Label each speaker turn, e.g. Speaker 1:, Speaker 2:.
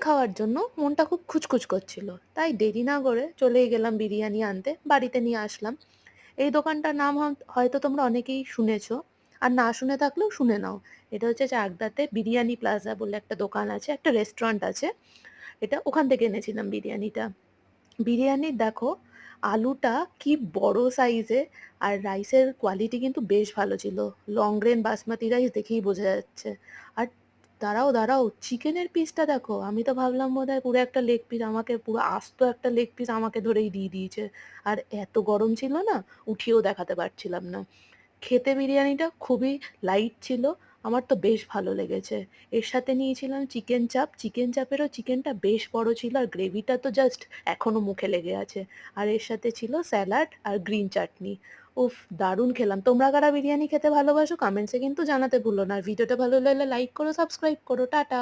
Speaker 1: খাওয়ার জন্য মনটা খুব খুঁতখুঁত করছিল। তাই দেরি না করে চলেই গেলাম বিরিয়ানি আনতে। বাড়িতে নিয়ে আসলাম। এই দোকানটার নাম হয়তো তোমরা অনেকেই শুনেছো। আর না শুনে থাকলেও শুনে নাও। এটা হচ্ছে চাকদাতে বিরিয়ানি প্লাজা বলে একটা দোকান আছে, একটা রেস্টুরেন্ট আছে। ওখান থেকে এনেছিলাম বিরিয়ানিটা। বিরিয়ানির দেখো আলুটা কি বড় সাইজের, আর রাইসের কোয়ালিটি কিন্তু বেশ ভালো ছিল। লং গ্রেন বাসমতি রাইস দেখেই বোঝা যাচ্ছে। আর দাঁড়াও, দাঁড়াও, চিকেনের পিসটা দেখো। আমি তো ভাবলাম বোধহয় পুরো একটা লেগ পিস, আমাকে পুরো আস্ত একটা লেগ পিস আমাকে ধরেই দিয়ে দিয়েছে। আর এত গরম ছিল না, উঠিয়েও দেখাতে পারছিলাম না। খেতে বিরিয়ানিটা খুবই লাইট ছিল। আমার তো বেশ ভালো লেগেছে। এর সাথে নিয়েছিলাম চিকেন চাপ। চিকেন চাপেরও চিকেনটা বেশ বড় ছিল আর গ্রেভিটা তো জাস্ট এখনো মুখে লেগে আছে। আর এর সাথে ছিল স্যালাড আর গ্রিন চাটনি। উফ! দারুণ খেলাম। তোমরা কারা বিরিয়ানি খেতে ভালোবাসো কমেন্টসে কিন্তু জানাতে ভুলো না। আর ভিডিওটা ভালো লাগলে লাইক করো, সাবস্ক্রাইব করো। টাটা।